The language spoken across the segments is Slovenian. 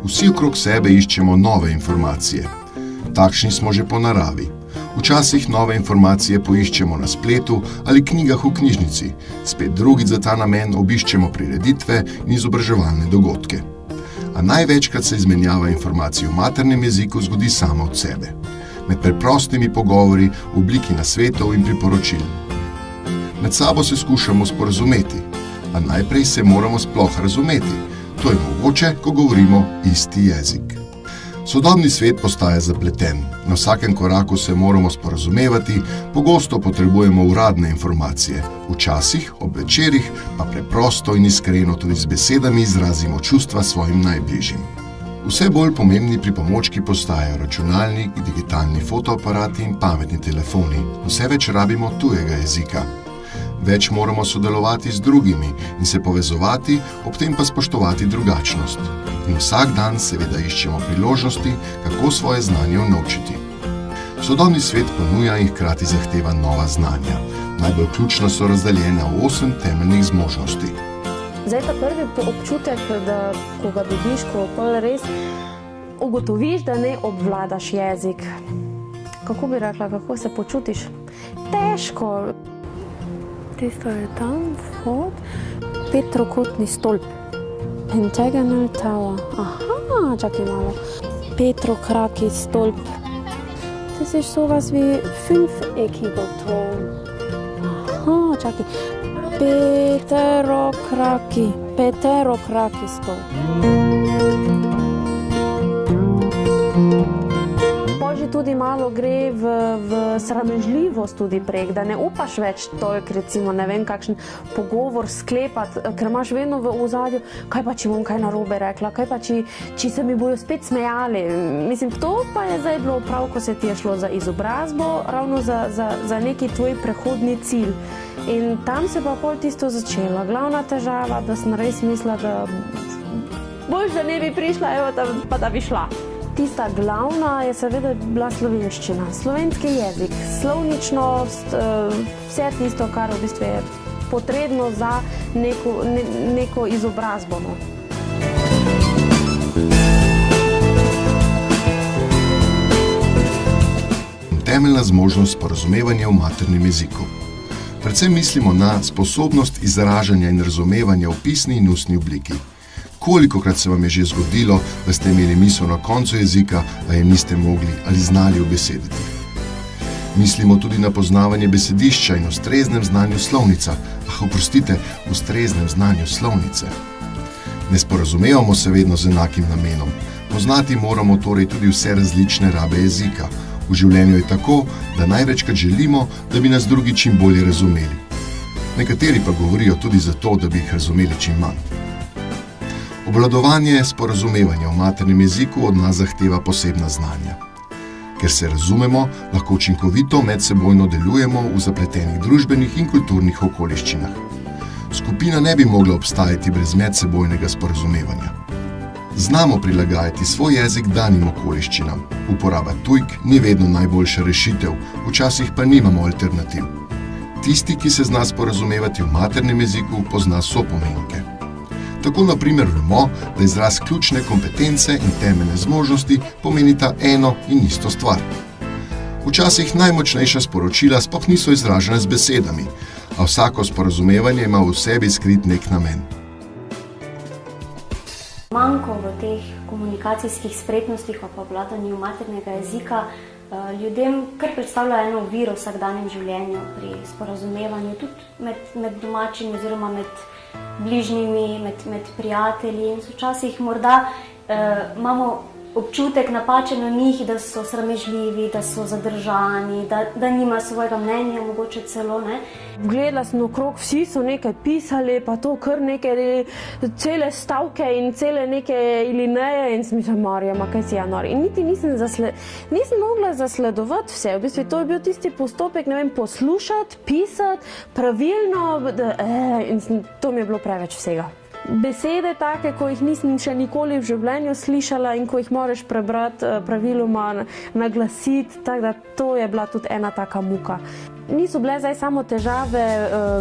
Vsi okrog sebe iščemo nove informacije. Takšni smo že po naravi. Včasih nove informacije poiščemo na spletu ali knjigah v knjižnici, spet drugič za ta namen obiščemo prireditve in izobraževalne dogodke. A največkrat se izmenjava informacij v maternem jeziku zgodi sama od sebe. Med preprostimi pogovori v obliki nasvetov in priporočil. Med sabo se skušamo sporazumeti, a najprej se moramo sploh razumeti. To je mogoče, ko govorimo isti jezik. Sodobni svet postaja zapleten, na vsakem koraku se moramo sporazumevati, pogosto potrebujemo uradne informacije, včasih, ob večerih, pa preprosto in iskreno tudi z besedami izrazimo čustva svojim najbližjim. Vse bolj pomembni pripomočki postajajo računalnik, digitalni fotoaparati in pametni telefoni. Vse več rabimo tujega jezika. Več moramo sodelovati z drugimi in se povezovati, ob tem pa spoštovati drugačnost. In vsak dan seveda iščemo priložnosti, kako svoje znanje unovčiti. Sodobni svet ponuja in hkrati zahteva nova znanja. Najbolj ključna so razdeljena v 8 temeljnih zmožnosti. Zdaj ta prvi občutek, da ko ga dobiš, ko res ugotoviš, da ne obvladaš jezik. Kako bi rekla, kako se počutiš? Težko. Tisto je tam, vhod, 5-trokotni stolp. Pentagonal tower. Aha, čakaj malo. 5-trokraki stolp. Das ist sowas wie 5-eckiger Turm. Aha, čakaj. 5-trokraki stolp. Tudi malo gre v sramežljivost tudi prek, da ne upaš več toliko, recimo, ne vem, kakšen pogovor sklepati, ker imaš vedno v ozadju, kaj pa, če bom kaj narobe rekla, kaj pa, či se mi bojo spet smejali. Mislim, to pa je zdaj bilo prav, ko se ti je šlo za izobrazbo, ravno za neki tvoj prehodni cilj. In tam se pa pol tisto začelo. Glavna težava, da sem res mislila, da boljš, da ne bi prišla, evo, pa da bi šla. Tista glavna je seveda bila slovenščina, slovenski jezik, slovničnost, vse tisto, kar v bistvu je potrebno za neko izobrazbo. Temeljna zmožnost sporazumevanja v maternem jeziku. Predvsem mislimo na sposobnost izražanja in razumevanja v pisni in ustni obliki. Kolikokrat se vam je že zgodilo, da ste imeli misel na koncu jezika, a je niste mogli ali znali ubesediti? Mislimo tudi na poznavanje besedišča in ustreznem znanju slovnica. Oprostite, ustreznem znanju slovnice. Ne sporazumevamo se vedno z enakim namenom. Poznati moramo torej tudi vse različne rabe jezika. V življenju je tako, da največkrat želimo, da bi nas drugi čim bolje razumeli. Nekateri pa govorijo tudi zato, da bi jih razumeli čim manj. Obvladovanje sporazumevanja v maternem jeziku od nas zahteva posebna znanja. Ker se razumemo, lahko učinkovito medsebojno delujemo v zapletenih družbenih in kulturnih okoliščinah. Skupina ne bi mogla obstajati brez medsebojnega sporazumevanja. Znamo prilagajati svoj jezik danim okoliščinam. Uporaba tujk ni vedno najboljša rešitev, včasih pa nimamo alternativ. Tisti, ki se zna sporazumevati v maternem jeziku, pozna sopomenike. Tako na primer vemo, da izraz ključne kompetence in temeljne zmožnosti pomenita eno in isto stvar. Včasih najmočnejša sporočila sploh niso izražena z besedami, a vsako sporazumevanje ima v sebi skrit nek namen. Manko v teh komunikacijskih spretnostih pa obvladanju maternega jezika ljudem kar predstavlja eno oviro v vsakdanjem življenju pri sporazumevanju, tudi med domačimi oziroma med bližnjimi, med prijatelji. In včasih morda imamo občutek napačen o njih, da so sramežljivi, da so zadržani, da nimajo svojega mnenja, mogoče celo, ne. Gledala sem okrog, vsi so nekaj pisali, pa to kar neke cele stavke in cele neke ilineje in sem mislila, Marija, kaj si ja nori. In niti nisem mogla zasledovati vse. V bistvu to je bil tisti postopek, ne vem, poslušati, pisati, pravilno, in to mi je bilo preveč vsega. Besede take, ko jih nisem še nikoli v življenju slišala in ko jih moraš prebrati praviloma, naglasiti, tako da to je bila tudi ena taka muka. niso bile zdaj samo težave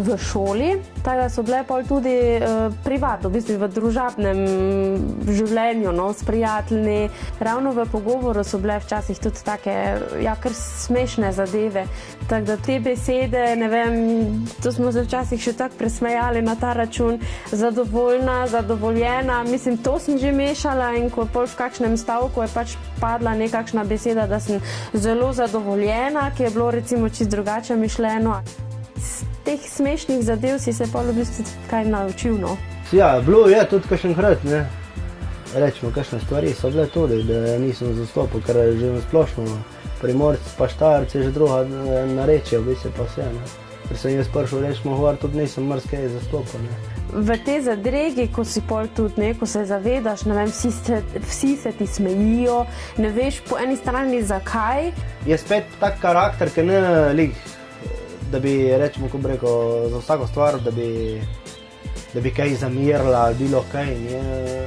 v šoli, tako da so bile pol tudi privatno, v bistvu v družabnem življenju, no, s prijatelji. Ravno v pogovoru so bile včasih tudi take, kar smešne zadeve. Tako da te besede, ne vem, to smo se včasih še tako presmejali na ta račun, zadovoljna, zadovoljena, mislim, to sem že mešala in ko pol v kakšnem stavku je pač padla nekakšna beseda, da sem zelo zadovoljena, ki je bilo recimo čisto drugače mišljeno. Z teh smešnih zadev si se pol v bistvu kaj naučil, no? Ja, bilo je tudi kakšenkrat, ne. Rečemo, kakšne stvari so bile tudi, da nisem zastopil, ker je že splošno Primorci pa Štajerci že druga narečja, v bistvu pa vse, ne. Ker sem jaz prišel rečemo govor, tudi nisem marsikaj zastopil, ne. V te zadregi, ko si pol tudi, ne, ko se zavedaš, ne vem, vsi se ti smejijo, ne veš po eni strani zakaj. Je spet tak karakter, ki ne lik, da bi, rečemo, ko bi rekel, za vsako stvar, da bi kaj zamirila, bilo kaj, ne.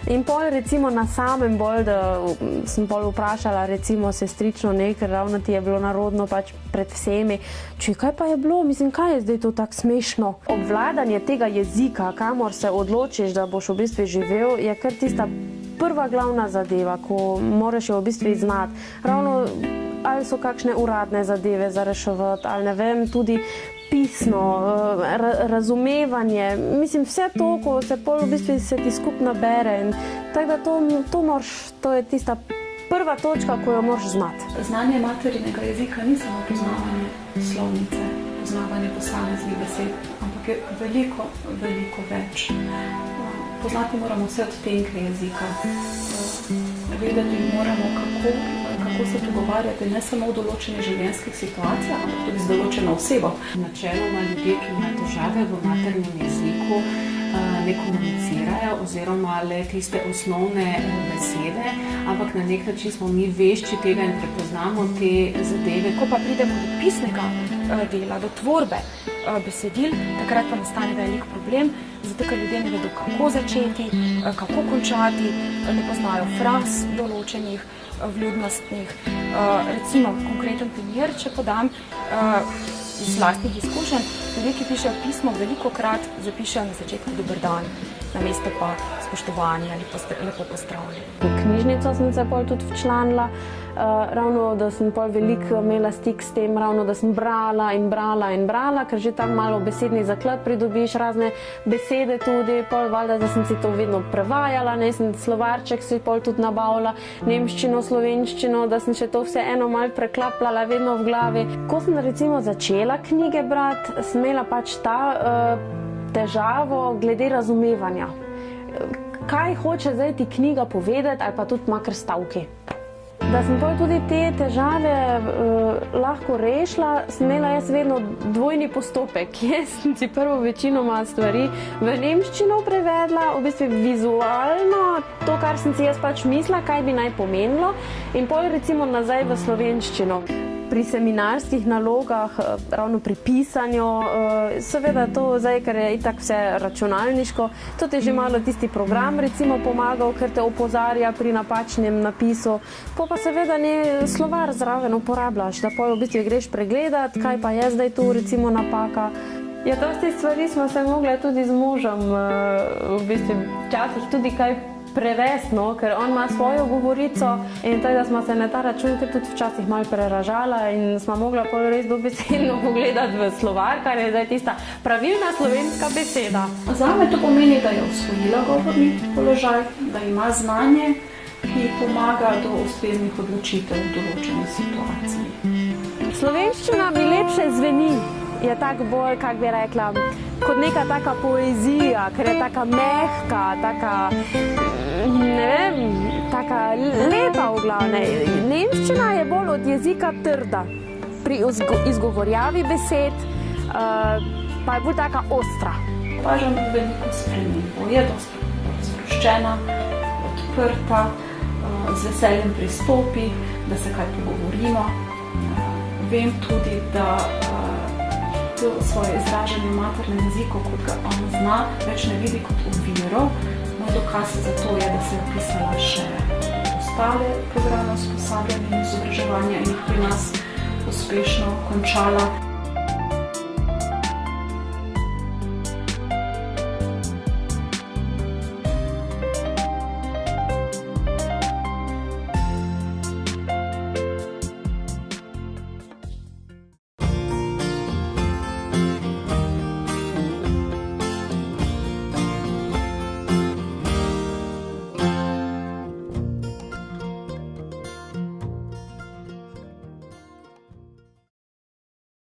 In pol recimo na samem bolj, da sem pol vprašala recimo sestrično nekaj, ravno ti je bilo narodno pač pred vsemi, kaj pa je bilo, mislim, kaj je zdaj to tako smešno? Obvladanje tega jezika, kamor se odločiš, da boš v bistvu živel, je kar tista prva glavna zadeva, ko moraš jo v bistvu znati. Ravno ali so kakšne uradne zadeve za reševati, ali ne vem, tudi pisno, razumevanje, mislim, vse to, ko se pol v bistvu se ti skupno bere. Tako da to je tista prva točka, ko jo moraš znati. Znanje materinega jezika ni samo poznavanje slovnice, poznavanje posameznih besed, ampak je veliko, veliko več. Poznati moramo vse odtenke jezika. Vedeti moramo, kako se pogovarjati, ne samo v določenih življenjskih situacijah, ampak tudi z določeno osebo. Načeloma ljudje, ki imajo težave v maternem jeziku, ne komunicirajo oziroma le tiste osnovne besede, ampak na nek način smo mi vešči tega in prepoznamo te zadeve. Ko pa pridemo do pisnega dela, do tvorbe besedil, takrat pa nastane velik problem, zato ker ljudje ne vedo, kako začeti, kako končati, ne poznajo fraz določenih, vljudnostnih. Recimo, konkreten primer, če podam iz lastnih izkušenj, ljudje, ki pišejo pismo, velikokrat zapišejo na začetku dober dan, namesto pa spoštovanje ali lepo pozdravljeni. V knjižnico sem se pol tudi včlanila, ravno da sem pol veliko imela stik s tem, ravno da sem brala in brala in brala, ker že tam malo besedni zaklad pridobiš, razne besede tudi, pol valjda, da sem si to vedno prevajala, ne, sem slovarček si pol tudi nabavila, nemščino, slovenščino, da sem še to vse eno malo preklapljala vedno v glavi. Ko sem recimo začela knjige brati, sem imela pač ta težavo glede razumevanja. Kaj hoče zdaj ti knjiga povedati ali pa tudi makar stavki. Da sem tudi te težave lahko rešila, sem imela jaz vedno dvojni postopek. Jaz sem si prvo večinoma stvari v nemščino prevedla, v bistvu vizualno, to, kar sem si jaz pač mislila, kaj bi naj pomenilo, in pol recimo nazaj v slovenščino. Pri seminarskih nalogah, ravno pri pisanju, seveda to zdaj, ker je itak vse računalniško, to ti je že malo tisti program recimo pomagal, ker te opozarja pri napačnem napisu. Pa seveda ne slovar zraven uporabljaš, da pol v bistvu greš pregledat, kaj pa je zdaj tu recimo napaka. Ja, dosti stvari smo se mogli tudi z možem v bistvu včasih tudi kaj prevesti, no, ker on ima svojo govorico in tako da smo se na ta račun tudi včasih malo preražala in smo mogla pol res dobesedno pogledati v slovar, kar je zdaj tista pravilna slovenska beseda. Zame to pomeni, da je osvojila govorni položaj, da ima znanje, ki pomaga do ustreznih odločitev v določeni situaciji. Slovenščina mi lepše zveni, je tako bolj, kak bi rekla, kot neka taka poezija, ker je taka mehka, taka, ne vem, taka lepa v glavne. Nemščina je bolj od jezika trda. Pri izgovorjavi besed pa je bolj taka ostra. Opažam veliko spremembo, je dosti sproščena, odprta, z veseljem pristopi, da se kaj pogovorimo. Vem tudi, da to svoje izražanje v maternem jeziku, kot ga ona zna, več ne vidi kot oviro. Moj dokaz za to je, da se je vpisala še ostale programe usposabljanja in izobraževanja in jih pri nas uspešno končala.